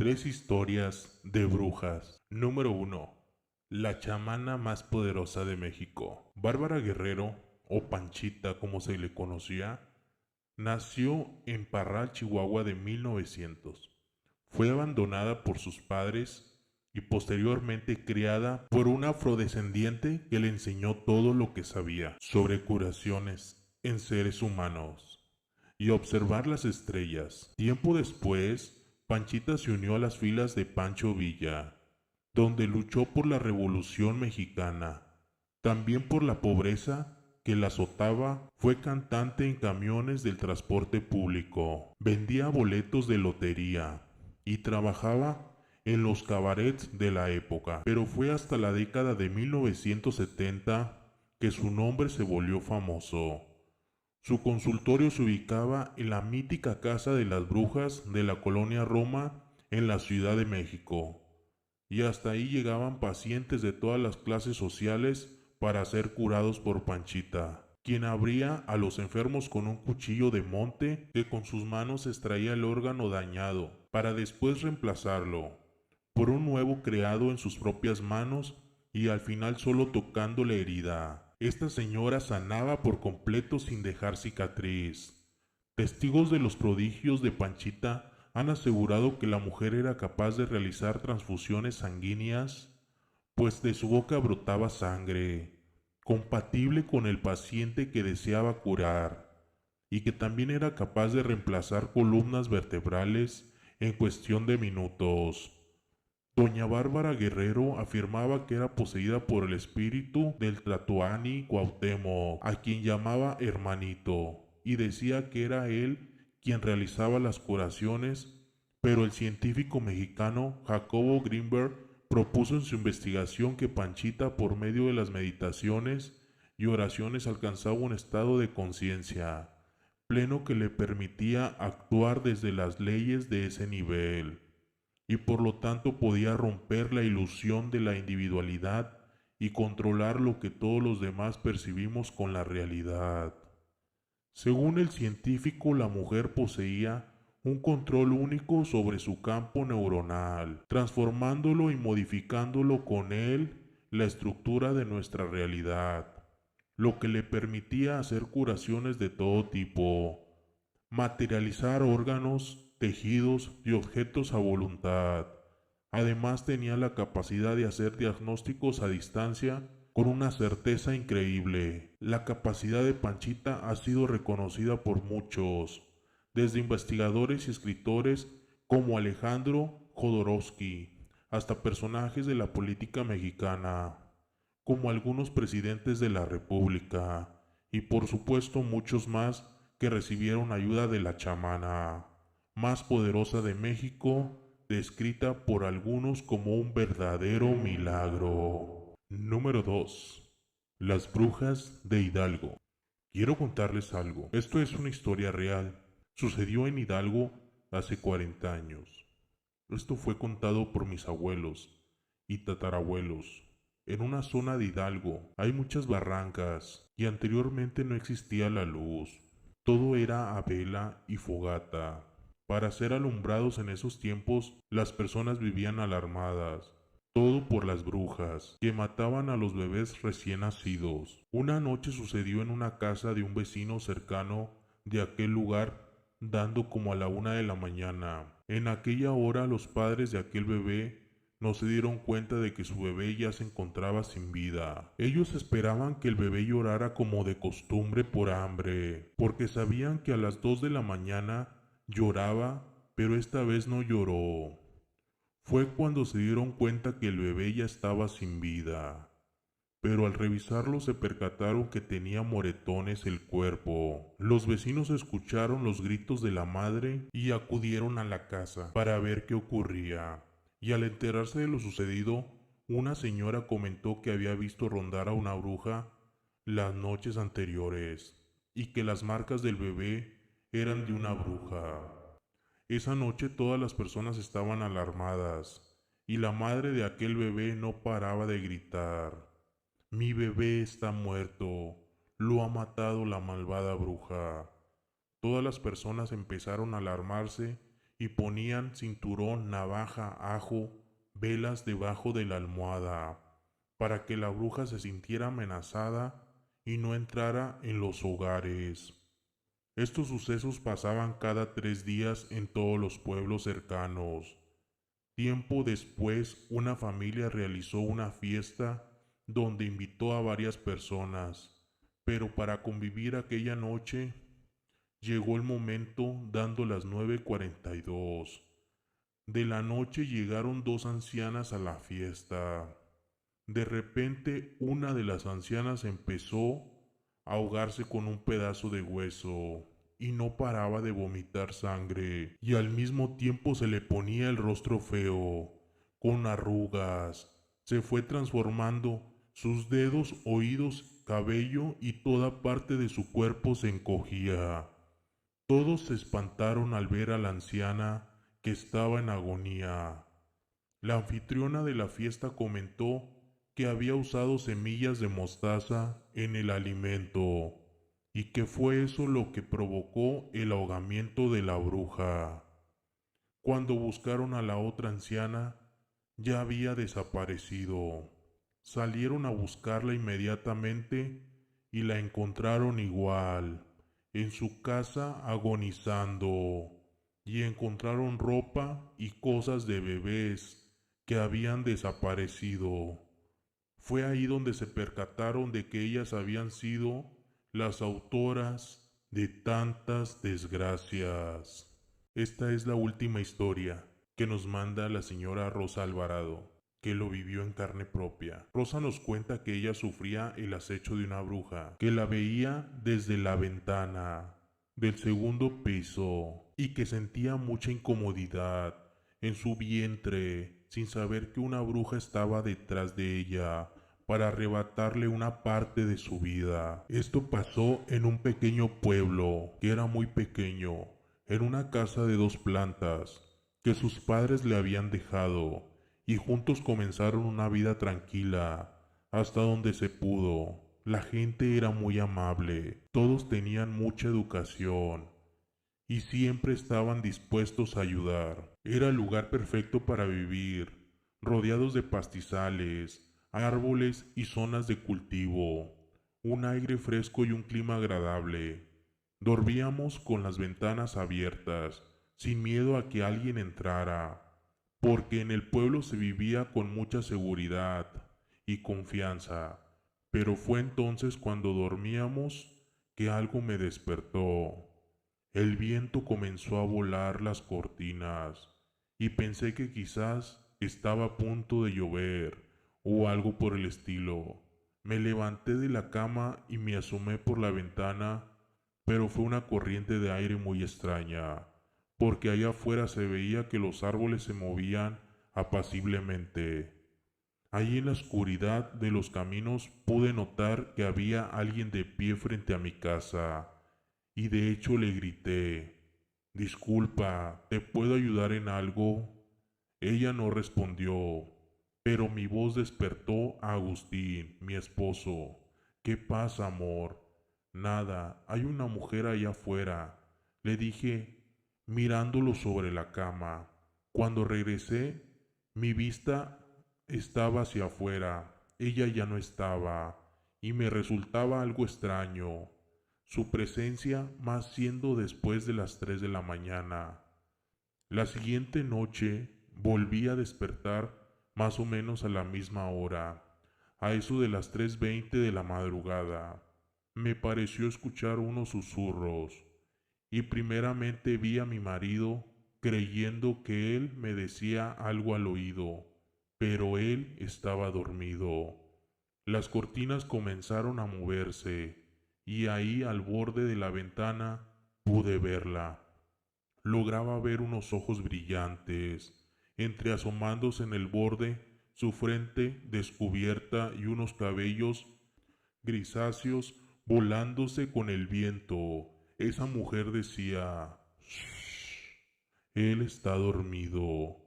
Tres historias de brujas. Número 1. La chamana más poderosa de México. Bárbara Guerrero, o Panchita como se le conocía, nació en Parral, Chihuahua de 1900. Fue abandonada por sus padres y posteriormente criada por un afrodescendiente que le enseñó todo lo que sabía sobre curaciones en seres humanos y observar las estrellas. Tiempo después, Panchita se unió a las filas de Pancho Villa, donde luchó por la Revolución Mexicana, también por la pobreza que la azotaba. Fue cantante en camiones del transporte público, vendía boletos de lotería y trabajaba en los cabarets de la época, pero fue hasta la década de 1970 que su nombre se volvió famoso. Su consultorio se ubicaba en la mítica Casa de las Brujas de la colonia Roma en la Ciudad de México, y hasta ahí llegaban pacientes de todas las clases sociales para ser curados por Panchita, quien abría a los enfermos con un cuchillo de monte que con sus manos extraía el órgano dañado, para después reemplazarlo por un nuevo creado en sus propias manos y al final solo tocando la herida. Esta señora sanaba por completo sin dejar cicatriz. Testigos de los prodigios de Panchita han asegurado que la mujer era capaz de realizar transfusiones sanguíneas, pues de su boca brotaba sangre, compatible con el paciente que deseaba curar, y que también era capaz de reemplazar columnas vertebrales en cuestión de minutos. Doña Bárbara Guerrero afirmaba que era poseída por el espíritu del Tlatoani Cuauhtémoc, a quien llamaba hermanito, y decía que era él quien realizaba las curaciones, pero el científico mexicano Jacobo Greenberg propuso en su investigación que Panchita, por medio de las meditaciones y oraciones, alcanzaba un estado de conciencia pleno que le permitía actuar desde las leyes de ese nivel, y por lo tanto podía romper la ilusión de la individualidad y controlar lo que todos los demás percibimos con la realidad. Según el científico, la mujer poseía un control único sobre su campo neuronal, transformándolo y modificándolo con él la estructura de nuestra realidad, lo que le permitía hacer curaciones de todo tipo, materializar órganos, tejidos y objetos a voluntad. Además tenía la capacidad de hacer diagnósticos a distancia con una certeza increíble. La capacidad de Panchita ha sido reconocida por muchos, desde investigadores y escritores como Alejandro Jodorowsky, hasta personajes de la política mexicana, como algunos presidentes de la República, y por supuesto muchos más que recibieron ayuda de la chamana más poderosa de México, descrita por algunos como un verdadero milagro. Número 2. Las brujas de Hidalgo. Quiero contarles algo. Esto es una historia real. Sucedió en Hidalgo hace 40 años. Esto fue contado por mis abuelos y tatarabuelos. En una zona de Hidalgo hay muchas barrancas y anteriormente no existía la luz. Todo era a vela y fogata. Para ser alumbrados en esos tiempos, las personas vivían alarmadas. Todo por las brujas, que mataban a los bebés recién nacidos. Una noche sucedió en una casa de un vecino cercano de aquel lugar, dando como a la 1 de la mañana. En aquella hora los padres de aquel bebé no se dieron cuenta de que su bebé ya se encontraba sin vida. Ellos esperaban que el bebé llorara como de costumbre por hambre, porque sabían que a las 2 de la mañana lloraba, pero esta vez no lloró. Fue cuando se dieron cuenta que el bebé ya estaba sin vida, pero al revisarlo se percataron que tenía moretones el cuerpo. Los vecinos escucharon los gritos de la madre y acudieron a la casa para ver qué ocurría. Y al enterarse de lo sucedido, una señora comentó que había visto rondar a una bruja las noches anteriores y que las marcas del bebé eran de una bruja. Esa noche todas las personas estaban alarmadas y la madre de aquel bebé no paraba de gritar: «Mi bebé está muerto, lo ha matado la malvada bruja». Todas las personas empezaron a alarmarse y ponían cinturón, navaja, ajo, velas debajo de la almohada, para que la bruja se sintiera amenazada y no entrara en los hogares. Estos sucesos pasaban cada 3 días en todos los pueblos cercanos. Tiempo después, una familia realizó una fiesta donde invitó a varias personas, pero para convivir aquella noche llegó el momento dando las 9:42 de la noche. Llegaron dos ancianas a la fiesta. De repente, una de las ancianas empezó a ahogarse con un pedazo de hueso y no paraba de vomitar sangre, y al mismo tiempo se le ponía el rostro feo, con arrugas. Se fue transformando, sus dedos, oídos, cabello y toda parte de su cuerpo se encogía. Todos se espantaron al ver a la anciana que estaba en agonía. La anfitriona de la fiesta comentó que había usado semillas de mostaza en el alimento y que fue eso lo que provocó el ahogamiento de la bruja. Cuando buscaron a la otra anciana, ya había desaparecido. Salieron a buscarla inmediatamente y la encontraron igual, en su casa agonizando, y encontraron ropa y cosas de bebés que habían desaparecido. Fue ahí donde se percataron de que ellas habían sido las autoras de tantas desgracias. Esta es la última historia que nos manda la señora Rosa Alvarado, que lo vivió en carne propia. Rosa nos cuenta que ella sufría el acecho de una bruja, que la veía desde la ventana del segundo piso y que sentía mucha incomodidad en su vientre, sin saber que una bruja estaba detrás de ella para arrebatarle una parte de su vida. Esto pasó en un pequeño pueblo, que era muy pequeño, en una casa de 2 plantas, que sus padres le habían dejado, y juntos comenzaron una vida tranquila, hasta donde se pudo. La gente era muy amable, todos tenían mucha educación, y siempre estaban dispuestos a ayudar. Era el lugar perfecto para vivir, rodeados de pastizales, árboles y zonas de cultivo, un aire fresco y un clima agradable. Dormíamos con las ventanas abiertas, sin miedo a que alguien entrara, porque en el pueblo se vivía con mucha seguridad y confianza. Pero fue entonces cuando dormíamos que algo me despertó. El viento comenzó a volar las cortinas y pensé que quizás estaba a punto de llover o algo por el estilo. Me levanté de la cama y me asomé por la ventana, pero fue una corriente de aire muy extraña, porque allá afuera se veía que los árboles se movían apaciblemente. Allí en la oscuridad de los caminos pude notar que había alguien de pie frente a mi casa, y de hecho le grité: «Disculpa, ¿te puedo ayudar en algo?». Ella no respondió, pero mi voz despertó a Agustín, mi esposo. «¿Qué pasa, amor?». «Nada, hay una mujer allá afuera», le dije, mirándolo sobre la cama. Cuando regresé, mi vista estaba hacia afuera. Ella ya no estaba, y me resultaba algo extraño su presencia, más siendo después de las 3 de la mañana. La siguiente noche volví a despertar más o menos a la misma hora, a eso de las 3:20 de la madrugada. Me pareció escuchar unos susurros, y primeramente vi a mi marido creyendo que él me decía algo al oído, pero él estaba dormido. Las cortinas comenzaron a moverse, y ahí al borde de la ventana pude verla. Lograba ver unos ojos brillantes, entreasomándose en el borde, su frente descubierta y unos cabellos grisáceos volándose con el viento. Esa mujer decía: «Shh, él está dormido».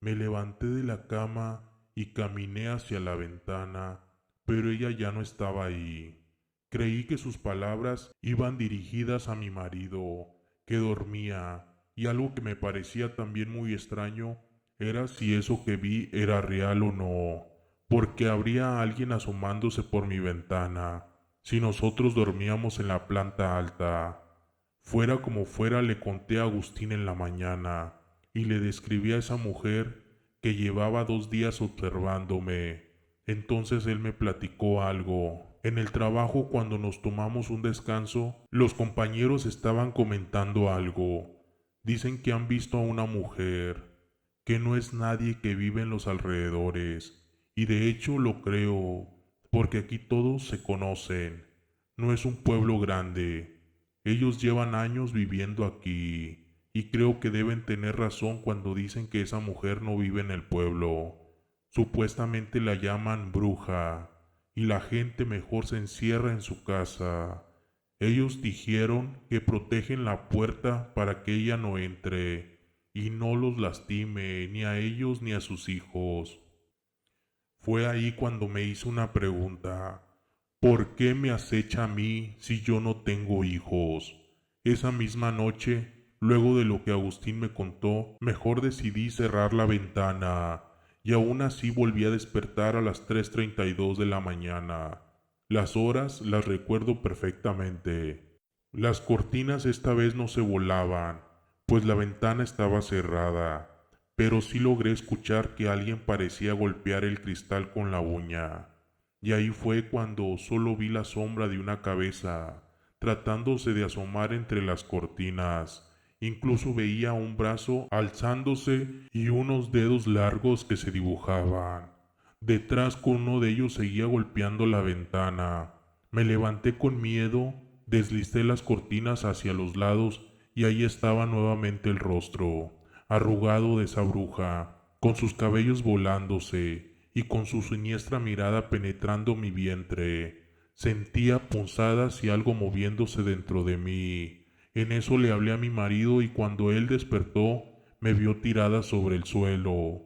Me levanté de la cama y caminé hacia la ventana, pero ella ya no estaba ahí. Creí que sus palabras iban dirigidas a mi marido, que dormía, y algo que me parecía también muy extraño era si eso que vi era real o no, porque habría alguien asomándose por mi ventana, si nosotros dormíamos en la planta alta. Fuera como fuera, le conté a Agustín en la mañana, y le describí a esa mujer que llevaba 2 días observándome. Entonces él me platicó algo. En el trabajo, cuando nos tomamos un descanso, los compañeros estaban comentando algo. Dicen que han visto a una mujer, que no es nadie que vive en los alrededores, y de hecho lo creo, porque aquí todos se conocen. No es un pueblo grande. Ellos llevan años viviendo aquí, y creo que deben tener razón cuando dicen que esa mujer no vive en el pueblo. Supuestamente la llaman bruja, y la gente mejor se encierra en su casa. Ellos dijeron que protegen la puerta para que ella no entre, y no los lastime ni a ellos ni a sus hijos. Fue ahí cuando me hizo una pregunta. ¿Por qué me acecha a mí si yo no tengo hijos? Esa misma noche, luego de lo que Agustín me contó, mejor decidí cerrar la ventana, y aún así volví a despertar a las 3:32 de la mañana. Las horas las recuerdo perfectamente. Las cortinas esta vez no se volaban, pues la ventana estaba cerrada, pero sí logré escuchar que alguien parecía golpear el cristal con la uña. Y ahí fue cuando solo vi la sombra de una cabeza, tratándose de asomar entre las cortinas. Incluso veía un brazo alzándose y unos dedos largos que se dibujaban. Detrás con uno de ellos seguía golpeando la ventana. Me levanté con miedo, deslicé las cortinas hacia los lados y ahí estaba nuevamente el rostro, arrugado de esa bruja, con sus cabellos volándose y con su siniestra mirada penetrando mi vientre. Sentía punzadas y algo moviéndose dentro de mí. En eso le hablé a mi marido y cuando él despertó, me vio tirada sobre el suelo.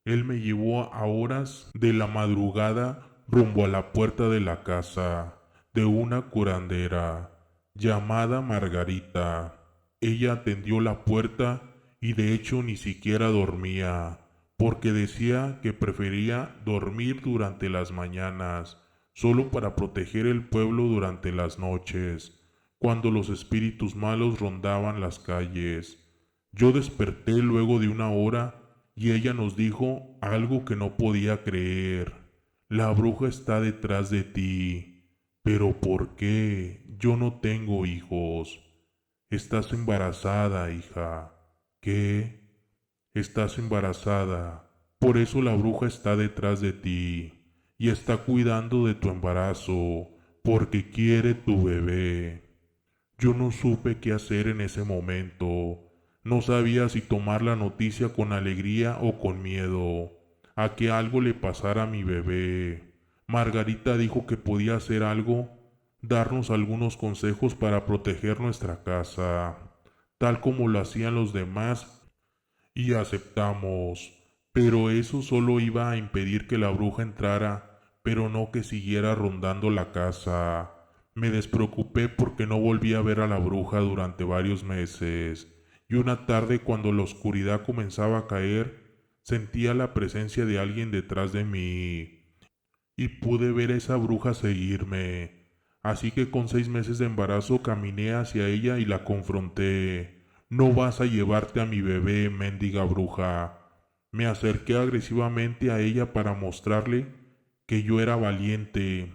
Él me llevó a horas de la madrugada rumbo a la puerta de la casa de una curandera llamada Margarita. Ella atendió la puerta y de hecho ni siquiera dormía, porque decía que prefería dormir durante las mañanas, solo para proteger el pueblo durante las noches, cuando los espíritus malos rondaban las calles. Yo desperté luego de una hora y ella nos dijo algo que no podía creer. La bruja está detrás de ti. ¿Pero por qué? Yo no tengo hijos. Estás embarazada, hija. ¿Qué? Estás embarazada. Por eso la bruja está detrás de ti y está cuidando de tu embarazo porque quiere tu bebé. Yo no supe qué hacer en ese momento. No sabía si tomar la noticia con alegría o con miedo a que algo le pasara a mi bebé. Margarita dijo que podía hacer algo, darnos algunos consejos para proteger nuestra casa, tal como lo hacían los demás, y aceptamos. Pero eso solo iba a impedir que la bruja entrara, pero no que siguiera rondando la casa. Me despreocupé porque no volví a ver a la bruja durante varios meses, y una tarde cuando la oscuridad comenzaba a caer, sentía la presencia de alguien detrás de mí, y pude ver a esa bruja seguirme. Así que con 6 meses de embarazo caminé hacia ella y la confronté. No vas a llevarte a mi bebé, mendiga bruja. Me acerqué agresivamente a ella para mostrarle que yo era valiente.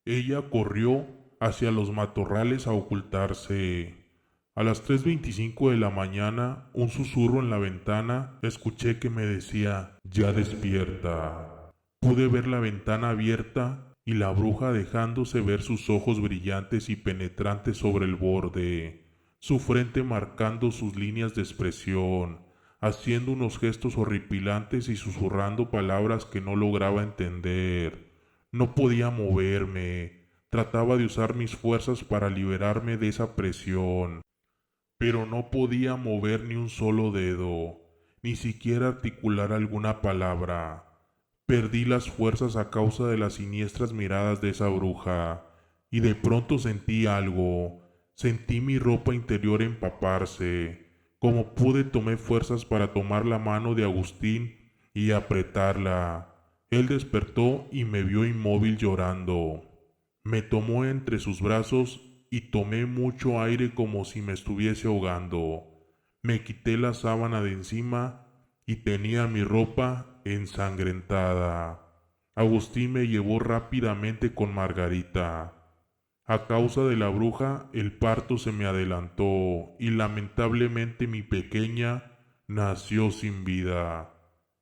Ella corrió hacia los matorrales a ocultarse. A las 3:25 de la mañana, un susurro en la ventana, escuché que me decía, ya despierta. Pude ver la ventana abierta y la bruja dejándose ver sus ojos brillantes y penetrantes sobre el borde, su frente marcando sus líneas de expresión, haciendo unos gestos horripilantes y susurrando palabras que no lograba entender. No podía moverme, trataba de usar mis fuerzas para liberarme de esa presión, pero no podía mover ni un solo dedo, ni siquiera articular alguna palabra. Perdí las fuerzas a causa de las siniestras miradas de esa bruja, y de pronto sentí algo, sentí mi ropa interior empaparse, Como pude tomé fuerzas para tomar la mano de Agustín y apretarla. Él despertó y me vio inmóvil llorando. Me tomó entre sus brazos y tomé mucho aire como si me estuviese ahogando. Me quité la sábana de encima y tenía mi ropa ensangrentada. Agustín me llevó rápidamente con Margarita. A causa de la bruja, el parto se me adelantó y lamentablemente mi pequeña nació sin vida.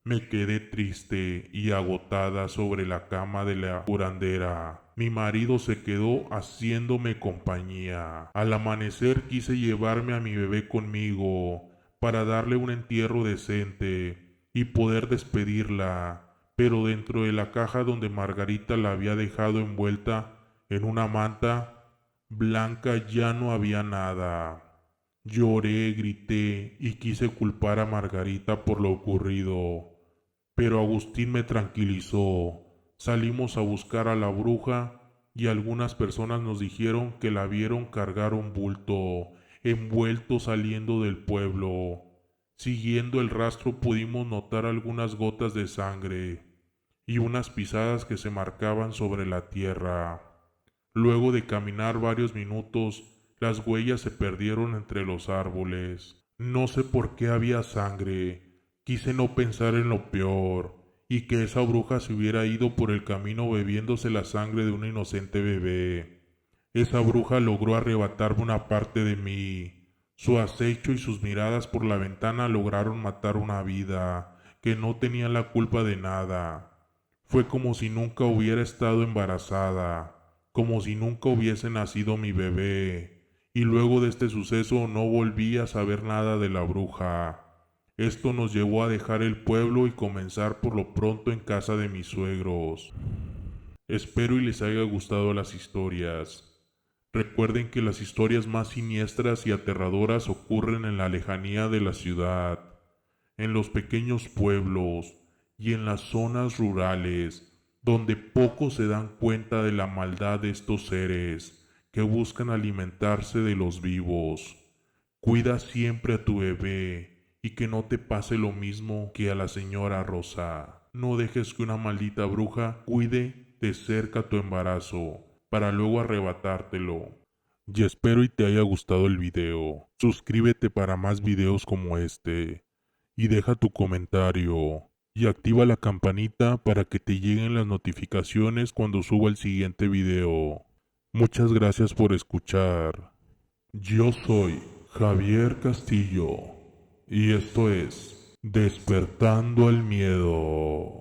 Me quedé triste y agotada sobre la cama de la curandera. Mi marido se quedó haciéndome compañía. Al amanecer quise llevarme a mi bebé conmigo para darle un entierro decente y poder despedirla, pero dentro de la caja donde Margarita la había dejado envuelta en una manta blanca ya no había nada. Lloré, grité y quise culpar a Margarita por lo ocurrido, pero Agustín me tranquilizó. Salimos a buscar a la bruja y algunas personas nos dijeron que la vieron cargar un bulto envuelto saliendo del pueblo. Siguiendo el rastro pudimos notar algunas gotas de sangre y unas pisadas que se marcaban sobre la tierra. Luego de caminar varios minutos, las huellas se perdieron entre los árboles. No sé por qué había sangre. Quise no pensar en lo peor, y que esa bruja se hubiera ido por el camino bebiéndose la sangre de un inocente bebé. Esa bruja logró arrebatarme una parte de mí. Su acecho y sus miradas por la ventana lograron matar una vida que no tenía la culpa de nada. Fue como si nunca hubiera estado embarazada, como si nunca hubiese nacido mi bebé, y luego de este suceso no volví a saber nada de la bruja. Esto nos llevó a dejar el pueblo y comenzar por lo pronto en casa de mis suegros. Espero y les haya gustado las historias. Recuerden que las historias más siniestras y aterradoras ocurren en la lejanía de la ciudad, en los pequeños pueblos y en las zonas rurales, donde pocos se dan cuenta de la maldad de estos seres que buscan alimentarse de los vivos. Cuida siempre a tu bebé y que no te pase lo mismo que a la señora Rosa. No dejes que una maldita bruja cuide de cerca tu embarazo para luego arrebatártelo. Y espero y te haya gustado el video. Suscríbete para más videos como este y deja tu comentario y activa la campanita para que te lleguen las notificaciones cuando suba el siguiente video. Muchas gracias por escuchar. Yo soy Javier Castillo y esto es Despertando el Miedo.